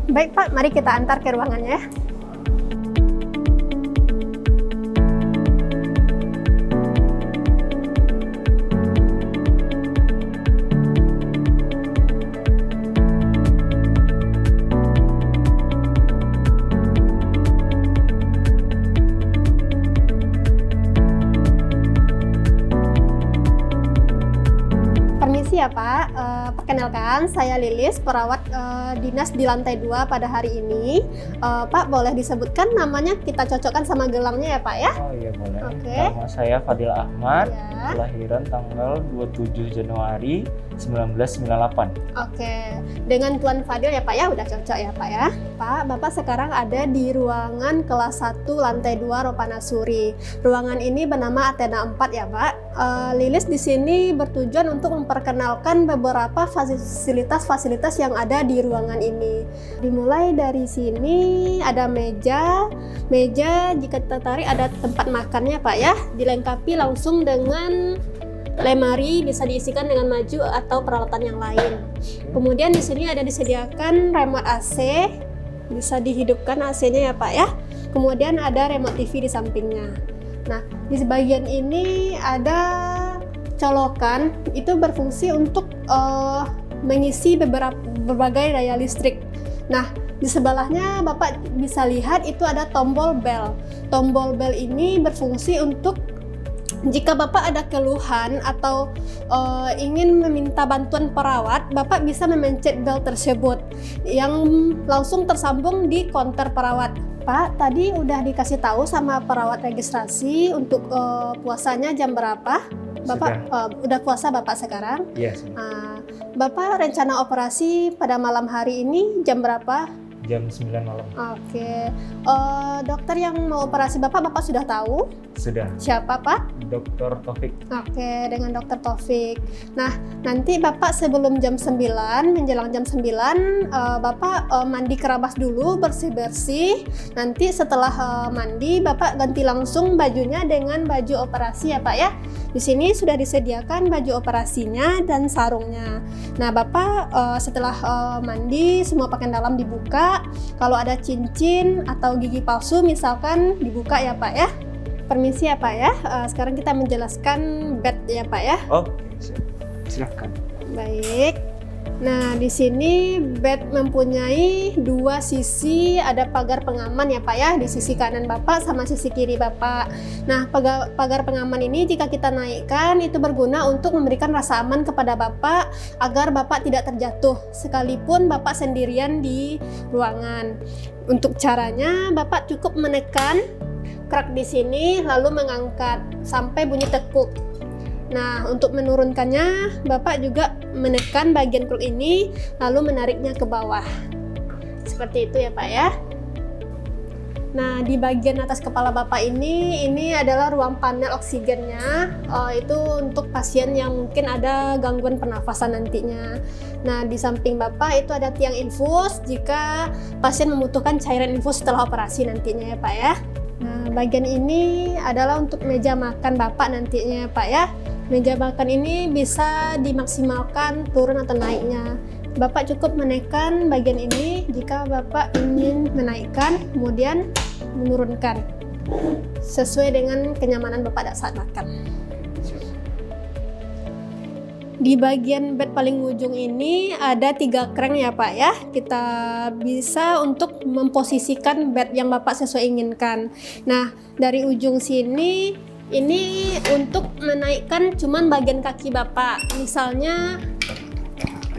Baik Pak, mari kita antar ke ruangannya. Permisi ya Pak, perkenalkan saya Lilis, perawat dinas di lantai 2 pada hari ini. Pak boleh disebutkan namanya, kita cocokkan sama gelangnya ya Pak ya? Oh iya boleh. Oke. Nama saya Fadil Ahmad, Ya. kelahiran tanggal 27 Januari 1998. Oke, dengan Tuan Fadil ya Pak ya, udah cocok ya Pak ya. Pak, Bapak sekarang ada di ruangan kelas 1 lantai 2 Ropanasuri. Ruangan ini bernama Athena 4 ya Pak. Lilis di sini bertujuan untuk memperkenalkan beberapa fasilitas-fasilitas yang ada di ruangan ini. Dimulai dari sini ada meja jika tertarik ada tempat makannya Pak ya, dilengkapi langsung dengan lemari, bisa diisikan dengan maju atau peralatan yang lain. Kemudian di sini ada disediakan remote AC, bisa dihidupkan AC-nya ya Pak ya. Kemudian ada remote TV di sampingnya. Nah, di bagian ini ada colokan, itu berfungsi untuk mengisi berbagai daya listrik. Nah, di sebelahnya Bapak bisa lihat itu ada tombol bel. Tombol bel ini berfungsi untuk jika Bapak ada keluhan atau ingin meminta bantuan perawat, Bapak bisa memencet bel tersebut yang langsung tersambung di konter perawat. Pak, tadi udah dikasih tahu sama perawat registrasi untuk puasanya jam berapa? Bapak udah puasa Bapak sekarang? Iya. Bapak rencana operasi pada malam hari ini jam berapa? Jam 9 malam. Oke. Dokter yang mau operasi Bapak sudah tahu? Sudah. Siapa Pak? Dr. Taufik. Oke, dengan Dokter Taufik. Nah, nanti Bapak sebelum jam 9, menjelang jam 9, Bapak mandi kerabas dulu, bersih-bersih. Nanti setelah mandi, Bapak ganti langsung bajunya dengan baju operasi ya Pak ya. Di sini sudah disediakan baju operasinya dan sarungnya. Nah, Bapak setelah mandi, semua pakaian dalam dibuka. Kalau ada cincin atau gigi palsu misalkan dibuka ya Pak ya. Permisi ya Pak ya, sekarang kita menjelaskan bed ya Pak ya. Oh, silakan. Baik. Nah, di sini bed mempunyai dua sisi, ada pagar pengaman ya Pak ya, di sisi kanan Bapak sama sisi kiri Bapak. Nah, pagar pengaman ini jika kita naikkan itu berguna untuk memberikan rasa aman kepada Bapak agar Bapak tidak terjatuh sekalipun Bapak sendirian di ruangan. Untuk caranya Bapak cukup menekan kerak di sini lalu mengangkat sampai bunyi tekuk. Nah, untuk menurunkannya Bapak juga menekan bagian kruk ini lalu menariknya ke bawah. Seperti itu ya Pak ya. Nah, di bagian atas kepala Bapak ini adalah ruang panel oksigennya. Itu untuk pasien yang mungkin ada gangguan pernafasan nantinya. Nah, di samping Bapak itu ada tiang infus jika pasien membutuhkan cairan infus setelah operasi nantinya ya Pak ya. Nah, bagian ini adalah untuk meja makan Bapak nantinya Pak ya. Meja makan ini bisa dimaksimalkan turun atau naiknya. Bapak cukup menekan bagian ini jika Bapak ingin menaikkan, kemudian menurunkan sesuai dengan kenyamanan Bapak saat makan. Di bagian bed paling ujung ini ada 3 crank ya Pak ya. Kita bisa untuk memposisikan bed yang Bapak sesuai inginkan. Nah, dari ujung sini ini untuk menaikkan cuman bagian kaki Bapak. Misalnya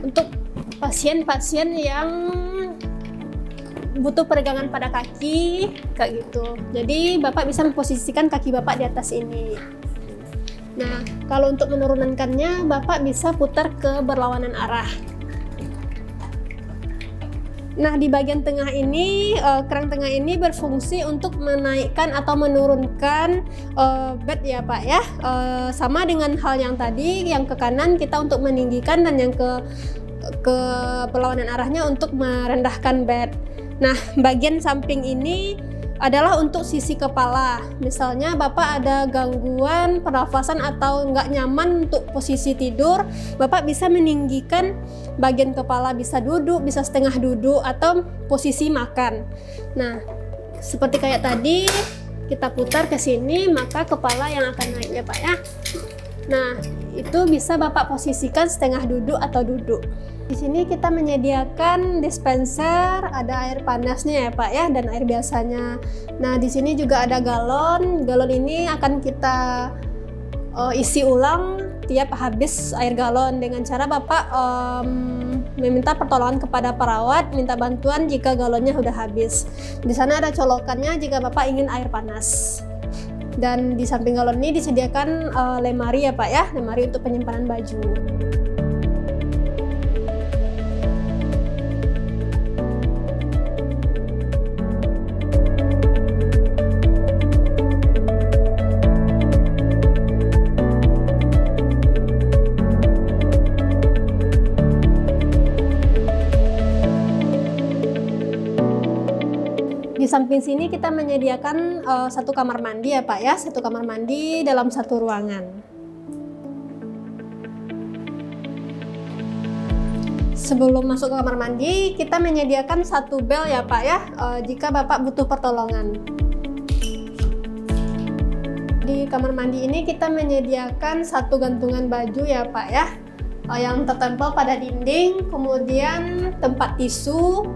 untuk pasien-pasien yang butuh peregangan pada kaki kayak gitu. Jadi Bapak bisa memposisikan kaki Bapak di atas ini. Nah, kalau untuk menurunkannya, Bapak bisa putar ke berlawanan arah. Nah, di bagian tengah ini, kerang tengah ini berfungsi untuk menaikkan atau menurunkan bed ya Pak ya. Sama dengan hal yang tadi, yang ke kanan kita untuk meninggikan dan yang ke berlawanan arahnya untuk merendahkan bed. Nah, bagian samping ini adalah untuk sisi kepala. Misalnya Bapak ada gangguan pernafasan atau nggak nyaman untuk posisi tidur, Bapak bisa meninggikan bagian kepala, bisa duduk, bisa setengah duduk, atau posisi makan. Nah, seperti kayak tadi, kita putar ke sini, maka kepala yang akan naik ya Pak ya. Nah, itu bisa Bapak posisikan setengah duduk atau duduk. Di sini kita menyediakan dispenser, ada air panasnya ya Pak ya, dan air biasanya. Nah, di sini juga ada galon. Galon ini akan kita isi ulang tiap habis air galon dengan cara Bapak meminta pertolongan kepada perawat, minta bantuan jika galonnya sudah habis. Di sana ada colokannya jika Bapak ingin air panas. Dan di samping galon ini disediakan lemari ya Pak ya, lemari untuk penyimpanan baju. Di samping sini kita menyediakan satu kamar mandi ya Pak ya, satu kamar mandi dalam satu ruangan. Sebelum masuk ke kamar mandi, kita menyediakan satu bel ya Pak ya, jika Bapak butuh pertolongan. Di kamar mandi ini kita menyediakan satu gantungan baju ya Pak ya, yang tertempel pada dinding, kemudian tempat tisu,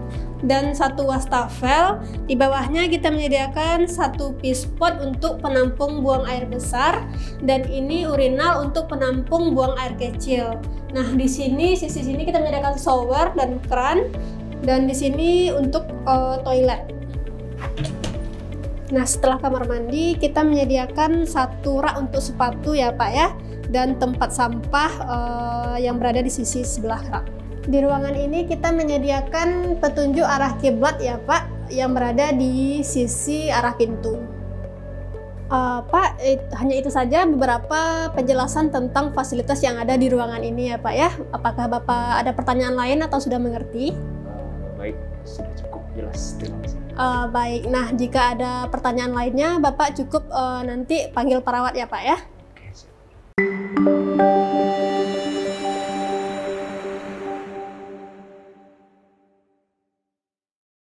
dan satu wastafel. Di bawahnya kita menyediakan satu pispot untuk penampung buang air besar, dan ini urinal untuk penampung buang air kecil. Nah, di sini sisi sini kita menyediakan shower dan keran, dan di sini untuk toilet. Nah, setelah kamar mandi kita menyediakan satu rak untuk sepatu ya Pak ya, dan tempat sampah yang berada di sisi sebelah rak. Di ruangan ini kita menyediakan petunjuk arah kiblat ya Pak, yang berada di sisi arah pintu. Pak, hanya itu saja beberapa penjelasan tentang fasilitas yang ada di ruangan ini ya Pak ya. Apakah Bapak ada pertanyaan lain atau sudah mengerti? Baik, sudah cukup jelas. Terima kasih. Baik, nah jika ada pertanyaan lainnya Bapak cukup nanti panggil perawat ya Pak ya. Oke, siap.